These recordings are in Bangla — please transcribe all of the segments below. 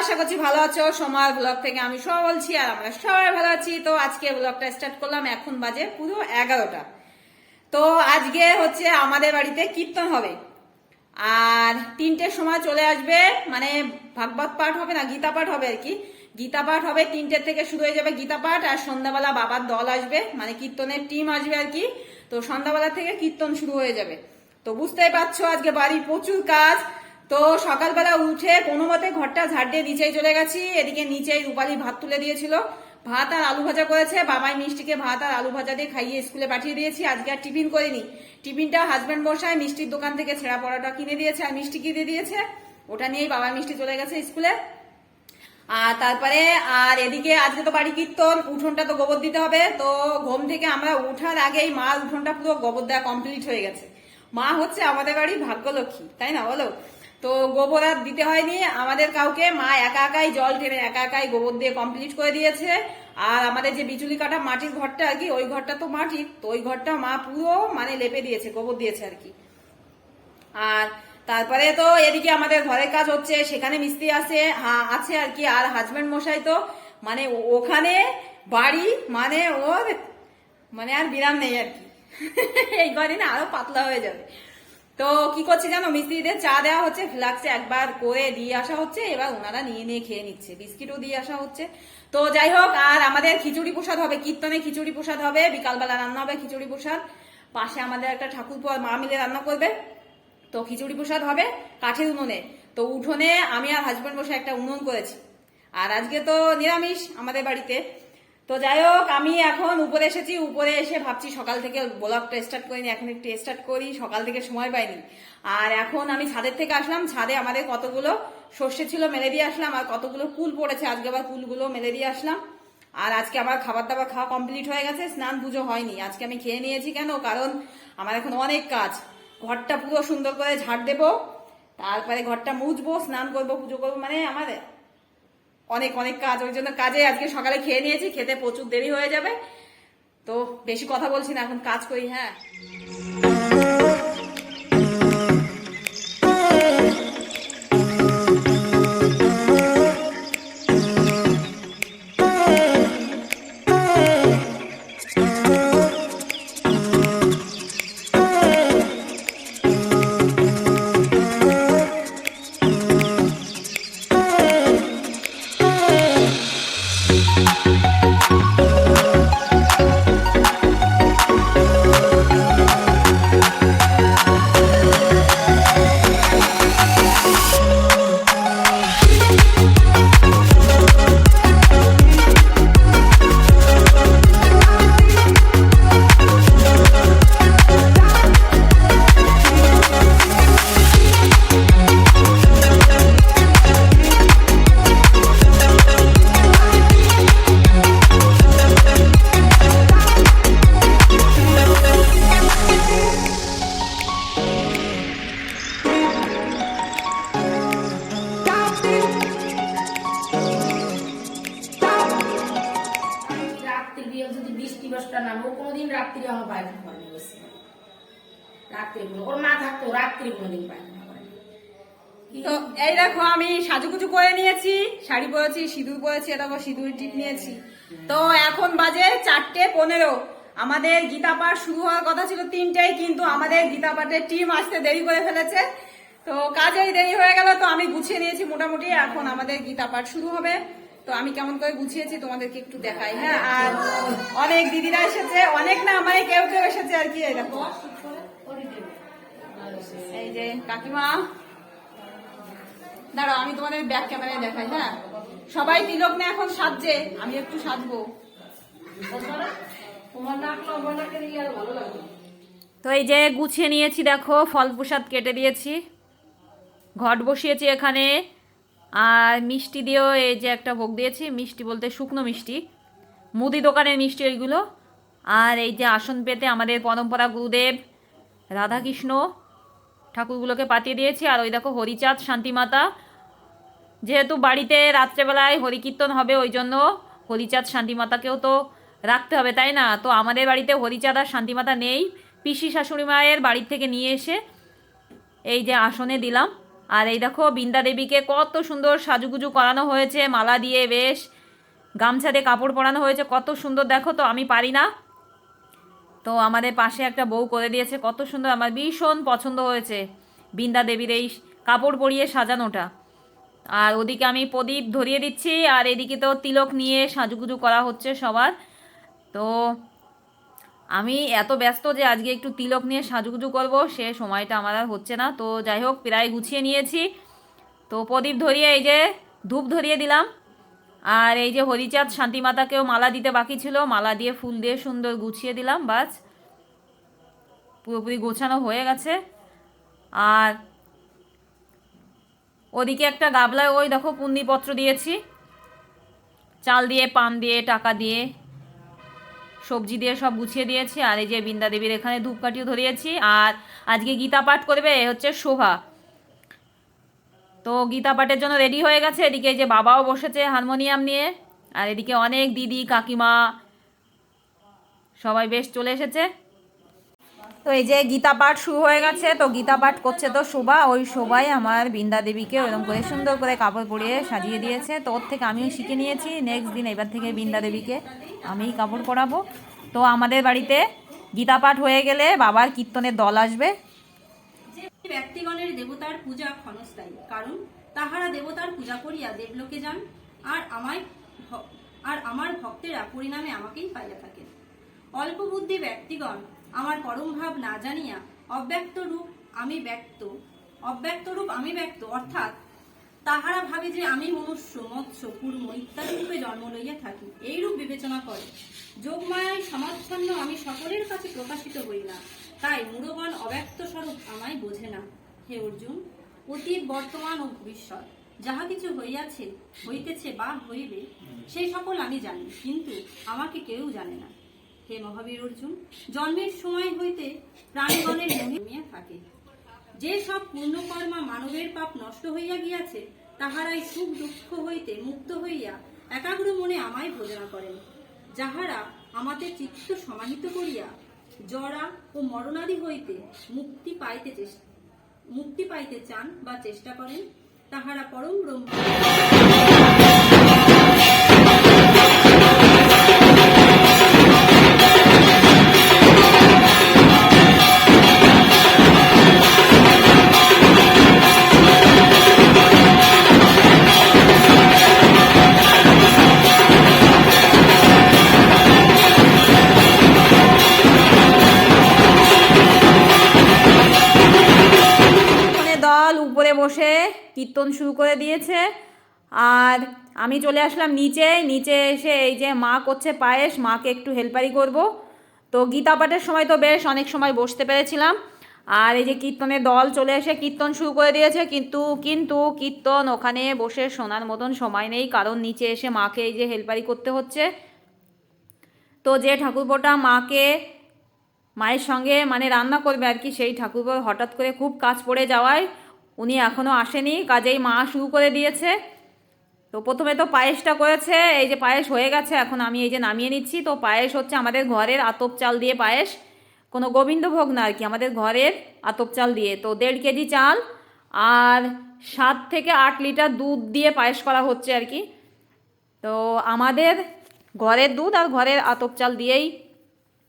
আশা করছি ভালো আছো। সোমার ব্লগ থেকে আমি সবাই বলছি, আর আমরা সবাই ভালো আছি। তো আজকে ব্লগটা স্টার্ট করলাম, এখন বাজে পুরো 11টা। তো আজকে হচ্ছে আমাদের বাড়িতে কীর্তন হবে, আর 3টের সময় চলে আসবে, মানে ভাগবত পাঠ হবে না, গীতা পাঠ হবে আর কি। গীতা পাঠ হবে 3টের থেকে শুরু হয়ে যাবে গীতা পাঠ, আর সন্ধ্যাবেলা বাবার দল আসবে, মানে কীর্তনের টিম আসবে আর কি। তো সন্ধ্যাবেলা থেকে কীর্তন শুরু হয়ে যাবে। তো বুঝতেই পারছো আজকে বাড়ির প্রচুর কাজ। তো সকালবেলা উঠে কোনো মতে ঘরটা ঝাড় দিয়ে নিচেই চলে গেছি। এদিকে নিচেই রূপালী ভাত তুলে দিয়েছিল, ভাত আর আলু ভাজা করেছে। বাবাই মিষ্টিকে ভাত আর আলু ভাজা দিয়ে খাইয়ে স্কুলে পাঠিয়ে দিয়েছি। আজকে আর টিফিন করিনি। টিফিনটা হাজব্যান্ড বসায় মিষ্টির দোকান থেকে ছেঁড়া পড়াটা কিনে দিয়েছে আর মিষ্টি কিনে দিয়েছে, ওটা নিয়েই বাবা মিষ্টি চলে গেছে স্কুলে। আর তারপরে আর এদিকে আজকে তো বাড়ি কীর্তন, উঠোনটা তো গোবর দিতে হবে। তো ঘুম থেকে আমরা উঠার আগেই মা উঠোনটা পুরো গোবর দেওয়া কমপ্লিট হয়ে গেছে। মা হচ্ছে আমাদের বাড়ির ভাগ্যলক্ষ্মী, তাই না বলো? তো গোবর আর দিতে হয়নি আমাদের কাউকে, মা একা একাই জল টেনে একা একাই গোবর দিয়ে কমপ্লিট করে দিয়েছে। আর আমাদের যে বিচুলি কাটা মাটির ঘরটা আর কি, ওই ঘরটা তো মাটির, তো ওই ঘরটা মা পুরো মানে লেপে দিয়েছে, গোবর দিয়েছে আর কি। আর তারপরে তো এদিকে আমাদের ঘরের কাজ হচ্ছে, সেখানে মিস্ত্রি আছে আর কি। আর হাজবেন্ড মশাই তো মানে ওখানে বাড়ি মানে ওর মানে আর বিরাম নেই আর কি। এই ঘরে না আরো পাতলা হয়ে যাবে। তো কি করছে জানো, মিস্ত্রিদের চা দেওয়া হচ্ছে, ফ্লাক্সে একবার করে দিয়ে আসা হচ্ছে, এবার ওনারা নিয়ে নিয়ে খেয়ে নিচ্ছে, বিস্কিটও দিয়ে আসা হচ্ছে। তো যাই হোক, আর আমাদের খিচুড়ি প্রসাদ হবে, কীর্তনে খিচুড়ি প্রসাদ হবে, বিকালবেলা রান্না হবে খিচুড়ি প্রসাদ। পাশে আমাদের একটা ঠাকুর মা মিলে রান্না করবে। তো খিচুড়ি প্রসাদ হবে কাঠের উনুনে। তো উঠোনে আমি আর হাজব্যান্ড বসে একটা উনুন করেছি। আর আজকে তো নিরামিষ আমাদের বাড়িতে। তো যাই হোক, আমি এখন উপরে এসেছি, উপরে এসে ভাবছি সকাল থেকে ব্লগটা স্টার্ট করিনি, এখন একটু স্টার্ট করি, সকাল থেকে সময় পাইনি। আর এখন আমি ছাদের থেকে আসলাম, ছাদে আমাদের কতগুলো সর্ষে ছিল মেলে দিয়ে আসলাম, আর কতগুলো কুল পড়েছে, আজকে আবার কুলগুলো মেলে দিয়ে আসলাম। আর আজকে আমার খাবার দাবার খাওয়া কমপ্লিট হয়ে গেছে, স্নান পুজো হয়নি, আজকে আমি খেয়ে নিয়েছি। কেন? কারণ আমার এখন অনেক কাজ। ঘরটা পুরো সুন্দর করে ঝাড় দেবো, তারপরে ঘরটা মুছবো, স্নান করবো, পুজো করবো, মানে আমার অনেক অনেক কাজ। ওই জন্য কাজে আজকে সকালে খেয়ে নিয়েছি, খেতে প্রচুর দেরি হয়ে যাবে। তো বেশি কথা বলছি না, এখন কাজ করি। হ্যাঁ, তো এই দেখো আমি সাজুগুজু করে নিয়েছি, শাড়ি পরেছি, সিঁদুর পরেছি, এটা সিঁদুর টিপ নিয়েছি। তো এখন বাজে 4:15। আমাদের গীতা পাঠ শুরু হওয়ার কথা ছিল 3টায়, কিন্তু আমাদের গীতা পাঠের টিম আসতে দেরি করে ফেলেছে। তো কাজেই দেরি হয়ে গেল। তো আমি গুছিয়ে নিয়েছি মোটামুটি, এখন আমাদের গীতা পাঠ শুরু হবে। তো আমি কেমন করে গুছিয়েছি তোমাদেরকে একটু দেখাই। হ্যাঁ, আর অনেক দিদিরা এসেছে, অনেক না মানে কেউ কেউ এসেছে আর কি। এই দেখো, এই যে কাকিমা, দাঁড়াও আমি তোমাদের ব্যাক ক্যামেরায় দেখাই। হ্যাঁ, সবাই তিলক না এখন সাজছে, আমি একটু সাজবো। তো এই যে গুছিয়ে নিয়েছি, দেখো ফল প্রসাদ কেটে দিয়েছি, ঘট বসিয়েছি এখানে। আর মিষ্টি দিয়েও এই যে একটা ভোগ দিয়েছি, মিষ্টি বলতে শুকনো মিষ্টি, মুদি দোকানের মিষ্টি ওইগুলো। আর এই যে আসন পেতে আমাদের পরম্পরা গুরুদেব রাধাকৃষ্ণ ঠাকুরগুলোকে পাঠিয়ে দিয়েছি। আর ওই দেখো হরিচাঁদ শান্তিমাতা, যেহেতু বাড়িতে রাত্রেবেলায় হরিকীর্তন হবে, ওই জন্য হরিচাঁদ শান্তিমাতাকেও তো রাখতে হবে, তাই না? তো আমাদের বাড়িতে হরিচাঁদ আর শান্তিমাতা নেই, পিসি শাশুড়ি মায়ের বাড়ির থেকে নিয়ে এসে এই যে আসনে দিলাম। আর এই দেখো বৃন্দা দেবীকে কত সুন্দর সাজুগুজু করানো হয়েছে, মালা দিয়ে বেশ গামছা দিয়ে কাপড় পরানো হয়েছে, কত সুন্দর দেখো। তো আমি পারি না, তো আমাদের পাশে একটা বউ করে দিয়েছে, কত সুন্দর, আমার ভীষণ পছন্দ হয়েছে বৃন্দা দেবীর এই কাপড় পরিয়ে সাজানোটা। আর ওদিকে আমি প্রদীপ ধরিয়ে দিচ্ছি, আর এদিকে তো তিলক নিয়ে সাজুগুজু করা হচ্ছে সবার। তো আমি এত ব্যস্ত যে আজকে একটু তিলক নিয়ে সাজুগুজু করব, সে সময়টা আমার আর হচ্ছে না। তো যাই হোক, প্রায় গুছিয়ে নিয়েছি। তো প্রদীপ ধরিয়ে এই যে ধূপ ধরিয়ে দিলাম, আর এই যে হরিচাঁদ শান্তিমাতাকেও মালা দিতে বাকি ছিল, মালা দিয়ে ফুল দিয়ে সুন্দর গুছিয়ে দিলাম, বাস পুরোপুরি গোছানো হয়ে গেছে। আর ওদিকে একটা গাবলায় ওই দেখো পুণ্যিপত্র দিয়েছি, চাল দিয়ে, পান দিয়ে, টাকা দিয়ে, সবজি দিয়ে সব গুছিয়ে দিয়েছি। আর এই যে বৃন্দা দেবীর এখানে ধূপকাঠিও ধরিয়েছি। আর আজকে গীতা পাঠ করবে হচ্ছে শোভা, তো গীতা পাঠের জন্য রেডি হয়ে গেছে। এদিকে এই যে বাবাও বসেছে হারমোনিয়াম নিয়ে, আর এদিকে অনেক দিদি কাকিমা সবাই বেশ চলে এসেছে। তো এই যে গীতা পাঠ শুরু হয়ে গেছে, তো গীতা পাঠ করছে তো শোভা, ওই শোভাই আমার বৃন্দা দেবীকে ওরকম করে সুন্দর করে কাপড় পরিয়ে সাজিয়ে দিয়েছে। তো ওর থেকে আমিও শিখে নিয়েছি, নেক্সট দিন এবার থেকে বৃন্দা দেবীকে আমিই কাপড় পরাবো। তো আমাদের বাড়িতে গীতা পাঠ হয়ে গেলে বাবার কীর্তনের দল আসবে। ব্যক্তিগণের দেবতার পূজা ক্ষণস্থায়ী, কারণ তাহারা দেবতার পূজা করিয়া দেবলোকে যান, আর আমার ভক্তেরা পরিণামে আমাকেই পাইয়া থাকেন। অল্প বুদ্ধি ব্যক্তিগণ আমার পরম ভাব না জানিয়া অব্যক্ত রূপ আমি ব্যক্ত অর্থাৎ তাহারা ভাবে যে আমি মনুষ্য, মৎস্য, কুর্ম ইত্যাদি রূপে জন্ম লইয়া থাকি, এইরূপ বিবেচনা করে। যোগমায়ায় সমাচ্ছন্ন আমি সকলের কাছে প্রকাশিত হই না, তাই মূঢ়গণ অব্যক্ত স্বরূপ আমায় বোঝে না। হে অর্জুন, অতীত, বর্তমান ও ভবিষ্যৎ যাহা কিছু হইয়াছে, হইতেছে বা হইবে, সেই সকল আমি জানি, কিন্তু আমাকে কেউ জানে না। হে মহাবীর অর্জুন, জন্মের সময় হইতে প্রাণীগণের মহিমিয়া থাকে। যে সব পুণ্যকর্মা মানবের পাপ নষ্ট হইয়া গিয়াছে, তাহারাই সুখ দুঃখ হইতে মুক্ত হইয়া একাগ্র মনে আমায় ভোজনা করেন। যাহারা আমাতে চিত্ত সমাহিত করিয়া জরা ও মরণাদি হইতে মুক্তি পাইতে চান বা চেষ্টা করেন, তাহারা পরম ব্রহ্ম উপরে বসে কীর্তন শুরু করে দিয়েছে। আর আমি চলে আসলাম নিচে এসে এই যে মা করছে পায়েস, মাকে একটু হেল্পারি করব। তো গীতা পাঠের সময় তো বেশ অনেক সময় বসতে পেরেছিলাম, আর এই যে কীর্তনের দল চলে এসে কীর্তন শুরু করে দিয়েছে, কিন্তু কীর্তন ওখানে বসে শোনার মতন সময় নেই, কারণ নিচে এসে মাকে এই যে হেল্পারি করতে হচ্ছে। তো যে ঠাকুরপোটা মায়ের সঙ্গে মানে রান্না করবে আর কি, সেই ঠাকুরপো হঠাৎ করে খুব কাজ পড়ে যাওয়ায় উনি এখনও আসেনি, কাজেই মা শুরু করে দিয়েছে। তো প্রথমে তো পায়েসটা করেছে, এই যে পায়েস হয়ে গেছে, এখন আমি এই যে নামিয়ে নিচ্ছি। তো পায়েস হচ্ছে আমাদের ঘরের আতপ চাল দিয়ে পায়েস, কোনো গোবিন্দভোগ না আর কি, আমাদের ঘরের আতপ চাল দিয়ে। তো 1.5 কেজি চাল আর 7 থেকে 8 লিটার দুধ দিয়ে পায়েস করা হচ্ছে আর কি। তো আমাদের ঘরের দুধ আর ঘরের আতপ চাল দিয়েই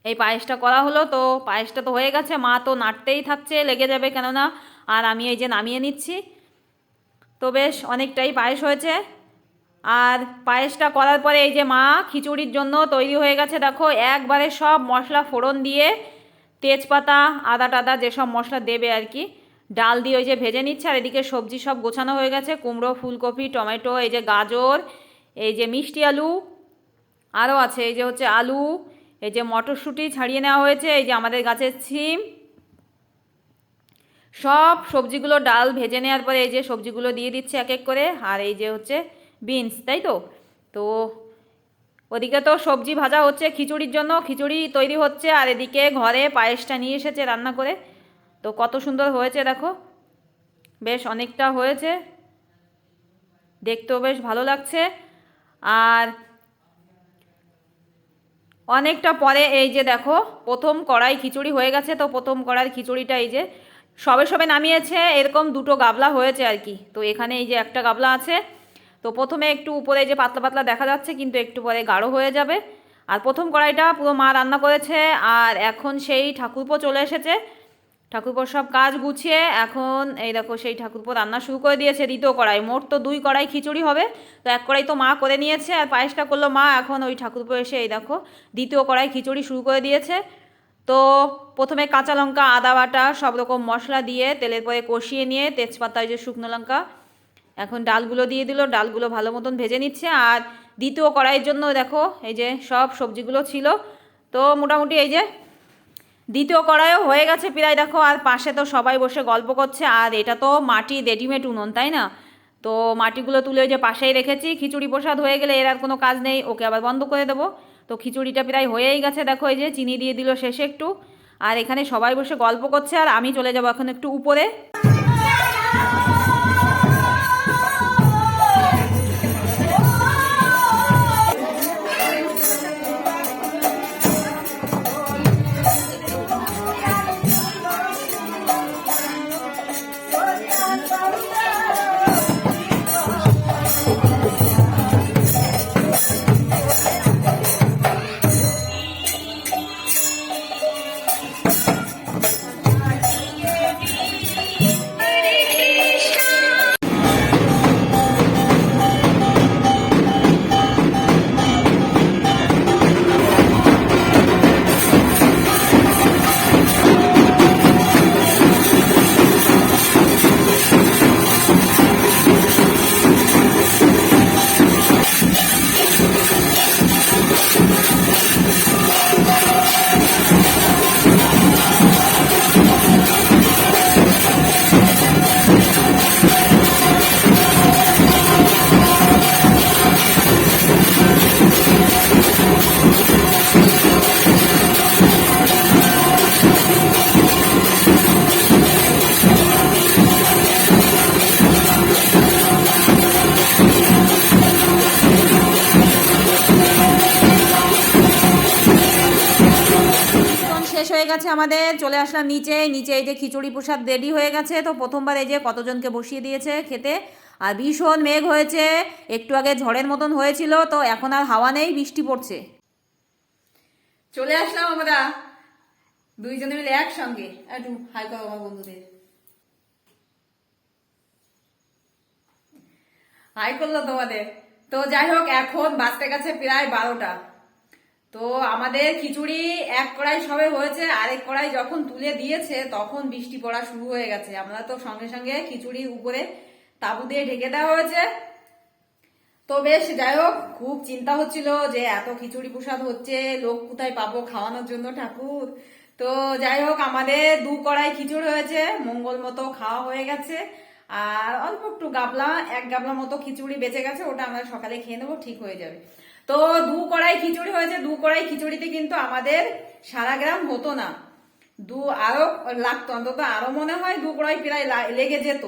এই পায়েসটা করা হলো। তো পায়েসটা তো হয়ে গেছে, মা তো নাড়তেই থাকছে, লেগে যাবে কেননা, আর আমি এই যে নামিয়ে নিচ্ছি। তো বেশ অনেকটাই পায়েস হয়েছে। আর পায়েসটা করার পরে এই যে মা খিচুড়ির জন্য তৈরি হয়ে গেছে, দেখো একবারে সব মশলা ফোড়ন দিয়ে, তেজপাতা, আদা টাদা যেসব মশলা দেবে আর কি, ডাল দিয়ে ওই যে ভেজে নিচ্ছে। আর এদিকে সবজি সব গোছানো হয়ে গেছে, কুমড়ো, ফুলকপি, টমেটো, এই যে গাজর, এই যে মিষ্টি আলু, আরও আছে এই যে হচ্ছে আলু, এই যে মটরশুঁটি ছাড়িয়ে নেওয়া হয়েছে, এই যে আমাদের গাছের সিম, সব সবজিগুলো ডাল ভেজে নেওয়ার পরে এই যে সবজিগুলো দিয়ে দিচ্ছে এক এক করে। আর এই যে হচ্ছে বিনস, তাই তো। তো ওদিকে তো সবজি ভাজা হচ্ছে খিচুড়ির জন্য, খিচুড়ি তৈরি হচ্ছে, আর এদিকে ঘরে পায়েসটা নিয়ে এসেছে রান্না করে। তো কত সুন্দর হয়েছে দেখো, বেশ অনেকটা হয়েছে, দেখতেও বেশ ভালো লাগছে। আর অনেকটা পরে এই যে দেখো প্রথম কড়াই খিচুড়ি হয়ে গেছে। তো প্রথম কড়াই খিচুড়িটা এই যে সবে সবে নামিয়েছে, এরকম দুটো গাবলা হয়েছে আর কি। তো এখানে এই যে একটা গাবলা আছে, তো প্রথমে একটু উপরে যে পাতলা পাতলা দেখা যাচ্ছে, কিন্তু একটু পরে গাঢ় হয়ে যাবে। আর প্রথম কড়াইটা পুরো মা রান্না করেছে, আর এখন সেই ঠাকুরপো চলে এসেছে। ঠাকুরপোর সব কাজ গুছিয়ে এখন এই দেখো সেই ঠাকুরপো রান্না শুরু করে দিয়েছে দ্বিতীয় কড়াই। মোট তো 2 কড়াই খিচুড়ি হবে, তো 1 কড়াই তো মা করে নিয়েছে আর পায়েসটা করলো মা। এখন ওই ঠাকুরপো এসে এই দেখো দ্বিতীয় কড়াই খিচুড়ি শুরু করে দিয়েছে। তো প্রথমে কাঁচা লঙ্কা, আদা বাটা, সব রকম মশলা দিয়ে তেলের পরে কষিয়ে নিয়ে তেজপাতা, এই যে শুকনো লঙ্কা, এখন ডালগুলো দিয়ে দিল। ডালগুলো ভালো মতন ভেজে নিচ্ছে। আর দ্বিতীয় কড়াইয়ের জন্য দেখো এই যে সব সবজিগুলো ছিল। তো মোটামুটি এই যে দ্বিতীয় কড়াইও হয়ে গেছে প্রায় দেখো। আর পাশে তো সবাই বসে গল্প করছে। আর এটা তো মাটি রেডিমেড উনুন, তাই না? তো মাটিগুলো তুলে ওই যে পাশেই রেখেছি। খিচুড়ি প্রসাদ হয়ে গেলে এর আর কোনো কাজ নেই, ওকে আবার বন্ধ করে দেবো। তো খিচুড়িটা প্রায় হয়েই গেছে দেখো, এই যে চিনি দিয়ে দিল শেষে একটু। আর এখানে সবাই বসে গল্প করছে, আর আমি চলে যাবো এখন একটু উপরে। শেষ হয়ে গেছে আমাদের, চলে আসলাম নিচে। নিচে এই যে খিচুড়ি প্রসাদ রেডি হয়ে গেছে। তো প্রথমবার এই যে কতজনকে বসিয়ে দিয়েছে খেতে। আর ভীষণ মেঘ হয়েছে, একটু আগে ঝড়ের মতন হয়েছিল, তো এখন আর হাওয়া নেই, বৃষ্টি পড়ছে। চলে আসলাম আমরা দুইজনে মিলে একসঙ্গে। একটু হাই করো আমার বন্ধুদের, হাই করলো তোমাদের। তো যাই হোক, এখন বাজতে গেছে প্রায় 12টা। তো আমাদের খিচুড়ি 1 কড়াই সবে হয়েছে, আরেক কড়াই যখন তুলে দিয়েছে তখন বৃষ্টি পড়া শুরু হয়ে গেছে। আমরা তো সঙ্গে সঙ্গে খিচুড়ির উপরে তাঁবু দিয়ে ঢেকে দেওয়া হয়েছে। তো বেশ, যাই হোক, খুব চিন্তা হচ্ছিল যে এত খিচুড়ি প্রসাদ হচ্ছে, লোক কোথায় পাবো খাওয়ানোর জন্য ঠাকুর। তো যাই হোক, আমাদের 2 কড়াই খিচুড়ি হয়েছে, মঙ্গল মতো খাওয়া হয়ে গেছে। আর অল্প একটু গাবলা, 1 গাবলা মতো খিচুড়ি বেঁচে গেছে, ওটা আমরা সকালে খেয়ে নেবো, ঠিক হয়ে যাবে। তো 2 কড়াই খিচুড়ি হয়েছে। 2 কড়াই খিচুড়িতে কিন্তু আমাদের সারা গ্রাম হতো না, আরো লাগতো, অন্তত আরো মনে হয় 2 কড়াই প্রায় লেগে যেত।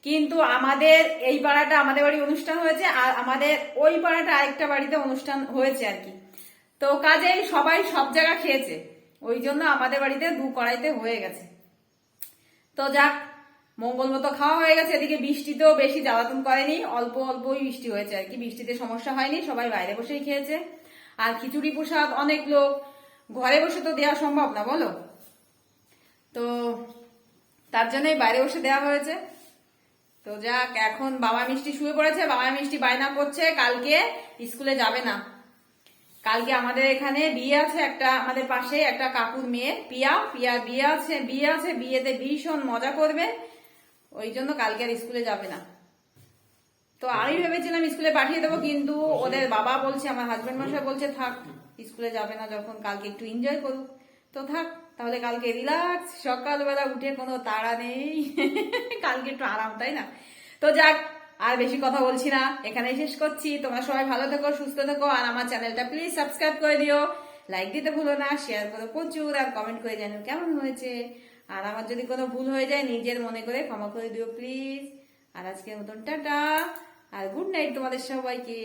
কিন্তু আমাদের এই পাড়াটা আমাদের বাড়ি অনুষ্ঠান হয়েছে, আর আমাদের ওই পাড়াটা আরেকটা বাড়িতে অনুষ্ঠান হয়েছে আর কি। তো কাজেই সবাই সব জায়গা খেয়েছে, ওই জন্য আমাদের বাড়িতে 2 কড়াইতে হয়ে গেছে। তো যাক, মঙ্গল মতো খাওয়া হয়ে গেছে। এদিকে বৃষ্টিতেও বেশি জ্বালাতন করেনি, অল্প অল্পই বৃষ্টি হয়েছে আর কি, বৃষ্টিতে সমস্যা হয়নি, সবাই বাইরে বসেই খেয়েছে। আর খিচুড়ি প্রসাদ অনেক লোক, ঘরে বসে তো দেওয়া সম্ভব না বলো, তো তার জন্যই বাইরে বসে দেওয়া হয়েছে। তো যাক, এখন বাবা মিষ্টি শুয়ে পড়েছে। বাবা মিষ্টি বায়না করছে কালকে স্কুলে যাবে না। কালকে আমাদের এখানে বিয়ে আছে একটা, আমাদের পাশে একটা কাকুর মেয়ে পিয়ার বিয়ে আছে, বিয়েতে ভীষণ মজা করবে, ওই জন্য কালকে আর স্কুলে যাবে না। তো আমি ভেবেছিলাম স্কুলে পাঠিয়ে দেবো, কিন্তু ওদের বাবা বলছে, আমার হাজবেন্ড মশাই বলছে থাক, স্কুলে যাবে না যখন, কালকে একটু এনজয় করুক। তো থাক তাহলে, কালকে রিল্যাক্স, সকালবেলা উঠে কোনো তাড়া নেই কালকে একটু আরাম, তাই না? তো যাক, আর বেশি কথা বলছি না, এখানেই শেষ করছি। তোমরা সবাই ভালো থেকো, সুস্থ থেকো, আর আমার চ্যানেলটা প্লিজ সাবস্ক্রাইব করে দিও, লাইক দিতে ভুলো না, শেয়ার করো প্রচুর, আর কমেন্ট করে জানো কেমন হয়েছে। আর আমার যদি কোনো ভুল হয়ে যায় নিজের মনে করে ক্ষমা করে দিও প্লিজ। আর আজকের মতন টাটা, আর গুড নাইট তোমাদের সবাইকে।